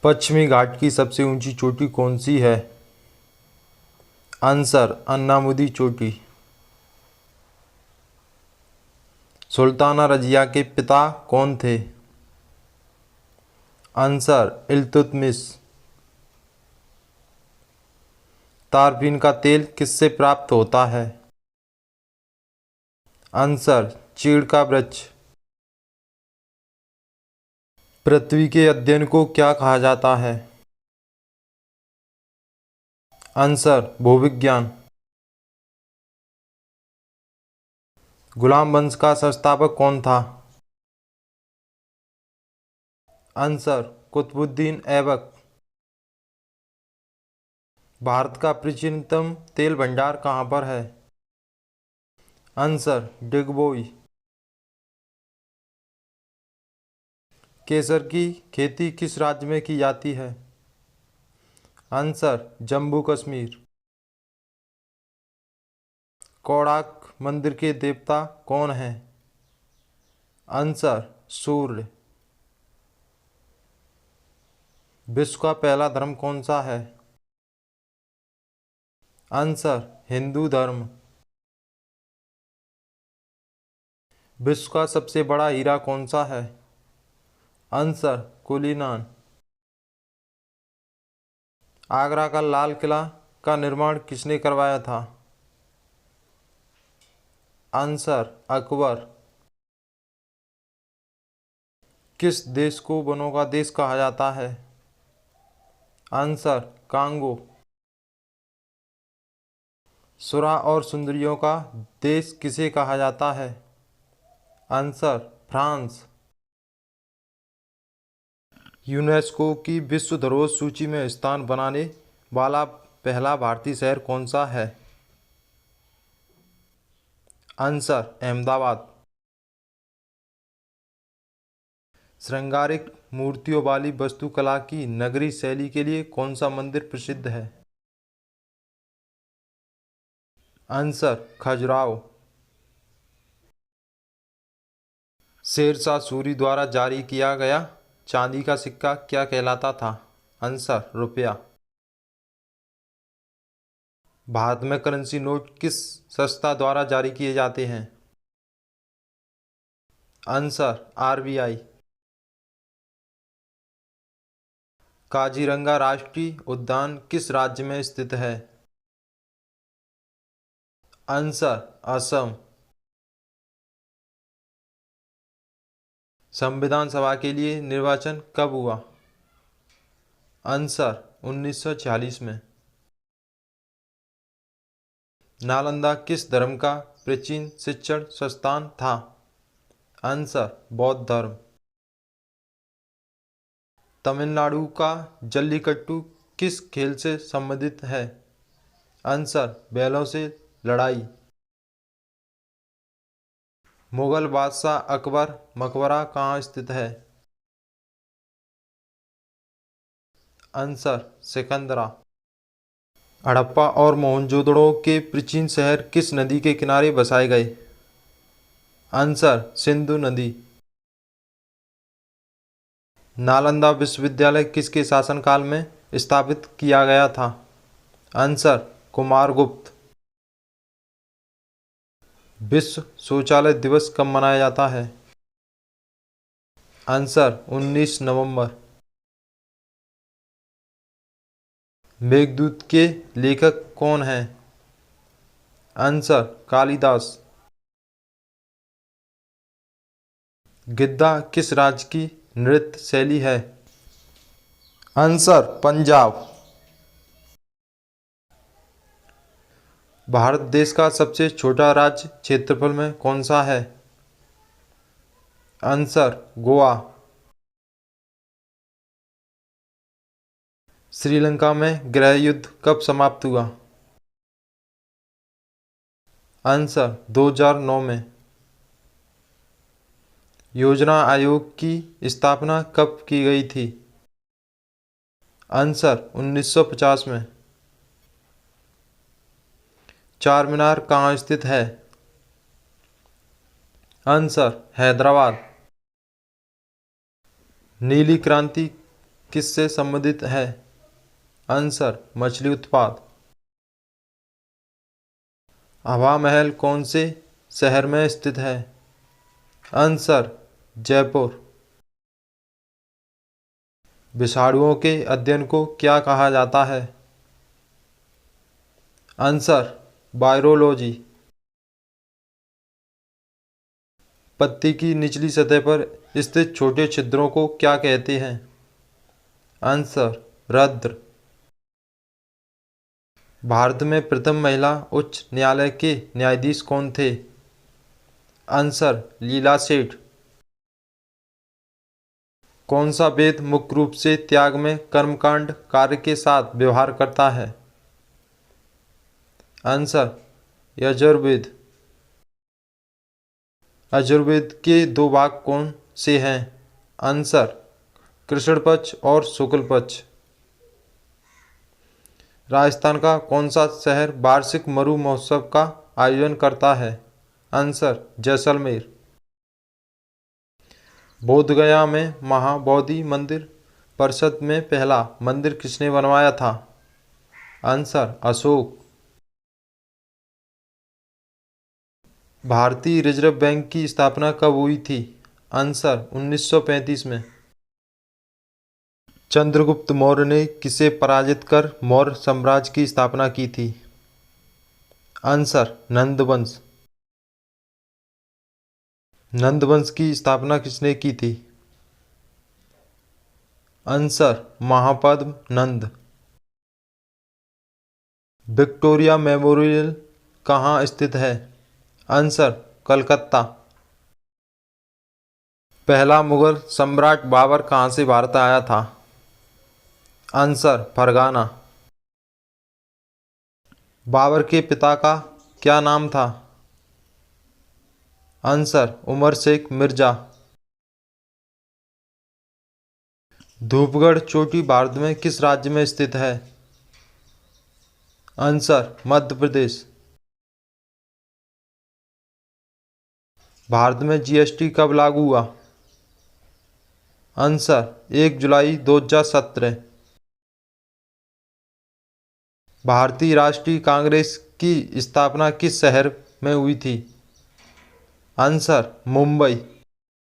पश्चिमी घाट की सबसे ऊंची चोटी कौन सी है? आंसर अन्नामुदी चोटी। सुल्ताना रजिया के पिता कौन थे? आंसर इल्तुतमिश। तारपीन का तेल किससे प्राप्त होता है? आंसर चीड़ का वृक्ष। पृथ्वी के अध्ययन को क्या कहा जाता है? आंसर भूविज्ञान। गुलाम वंश का संस्थापक कौन था? आंसर कुतुबुद्दीन ऐबक। भारत का प्राचीनतम तेल भंडार कहाँ पर है? आंसर डिगबोई। केसर की खेती किस राज्य में की जाती है? आंसर जम्मू कश्मीर। कोणार्क मंदिर के देवता कौन हैं? आंसर सूर्य। विश्व का पहला धर्म कौन सा है? आंसर हिंदू धर्म। विश्व का सबसे बड़ा हीरा कौन सा है? आंसर कुलीनान। आगरा का लाल किला का निर्माण किसने करवाया था? आंसर अकबर। किस देश को वनों का देश कहा जाता है? Answer Congo. सुरा और सुंदरियों का देश किसे कहा जाता है? Answer France. यूनेस्को की विश्व धरोहर सूची में स्थान बनाने वाला पहला भारतीय शहर कौन सा है? आंसर अहमदाबाद। श्रृंगारिक मूर्तियों वाली वास्तुकला की नगरी शैली के लिए कौन सा मंदिर प्रसिद्ध है? आंसर खजुराहो। शेरशाह सूरी द्वारा जारी किया गया चांदी का सिक्का क्या कहलाता था? आंसर रुपया। भारत में करेंसी नोट किस संस्था द्वारा जारी किए जाते हैं? Answer RBI. काजीरंगा राष्ट्रीय उद्यान किस राज्य में स्थित है? आंसर असम। संविधान सभा के लिए निर्वाचन कब हुआ? आंसर 1946 में। नालंदा किस धर्म का प्राचीन शिक्षण संस्थान था? आंसर बौद्ध धर्म। तमिलनाडु का जल्लीकट्टू किस खेल से संबंधित है? आंसर बैलों से लड़ाई। मुगल बादशाह अकबर मकबरा कहाँ स्थित है? आंसर सिकंदरा। हड़प्पा और मोहनजोदड़ो के प्राचीन शहर किस नदी के किनारे बसाए गए? आंसर सिंधु नदी। नालंदा विश्वविद्यालय किसके शासनकाल में स्थापित किया गया था? आंसर कुमारगुप्त। विश्व शौचालय दिवस कब मनाया जाता है? आंसर 19 नवंबर। मेघदूत के लेखक कौन हैं? आंसर कालिदास। गिद्दा किस राज्य की नृत्य शैली है? आंसर पंजाब। भारत देश का सबसे छोटा राज्य क्षेत्रफल में कौन सा है? आंसर गोवा। श्रीलंका में गृह युद्ध कब समाप्त हुआ? आंसर 2009 में। योजना आयोग की स्थापना कब की गई थी? आंसर 1950 में। चार मीनार कहाँ स्थित है? आंसर हैदराबाद। नीली क्रांति किससे संबंधित है? आंसर, मछली उत्पाद। हवा महल कौन से शहर में स्थित है? आंसर, जयपुर। विषाणुओं के अध्ययन को क्या कहा जाता है? Answer, virology. पत्ती की निचली सतह पर स्थित छोटे छिद्रों को क्या कहते हैं? आंसर, रंध्र। भारत में प्रथम महिला उच्च न्यायालय के न्यायाधीश कौन थे? आंसर, लीला सेठ। कौन सा वेद मुख्य रूप से त्याग में कर्मकांड कार्य के साथ व्यवहार करता है? आंसर, यजुर्वेद। यजुर्वेद के दो भाग कौन से हैं? आंसर, कृष्ण पक्ष और शुक्ल पक्ष। राजस्थान का कौन सा शहर वार्षिक मरु महोत्सव का आयोजन करता है? आंसर, जैसलमेर। बोधगया में महाबोधि मंदिर परिषद में पहला मंदिर किसने बनवाया था? आंसर, अशोक। भारतीय रिजर्व बैंक की स्थापना कब हुई थी? आंसर, 1935 में। चंद्रगुप्त मौर्य ने किसे पराजित कर मौर्य साम्राज्य की स्थापना की थी? आंसर, नंदवंश। नंदवंश की स्थापना किसने की थी? आंसर, महापद्म नंद। विक्टोरिया मेमोरियल कहाँ स्थित है? आंसर, कलकत्ता। पहला मुगल सम्राट बाबर कहाँ से भारत आया था? Answer, Fergana. बाबर के पिता का क्या नाम था? आंसर, उमर शेख मिर्जा। धूपगढ़ चोटी भारत में किस राज्य में स्थित है? आंसर, मध्य प्रदेश। भारत में जीएसटी कब लागू हुआ? आंसर, 1 जुलाई 2017। भारतीय राष्ट्रीय कांग्रेस की स्थापना किस शहर में हुई थी? आंसर, मुंबई।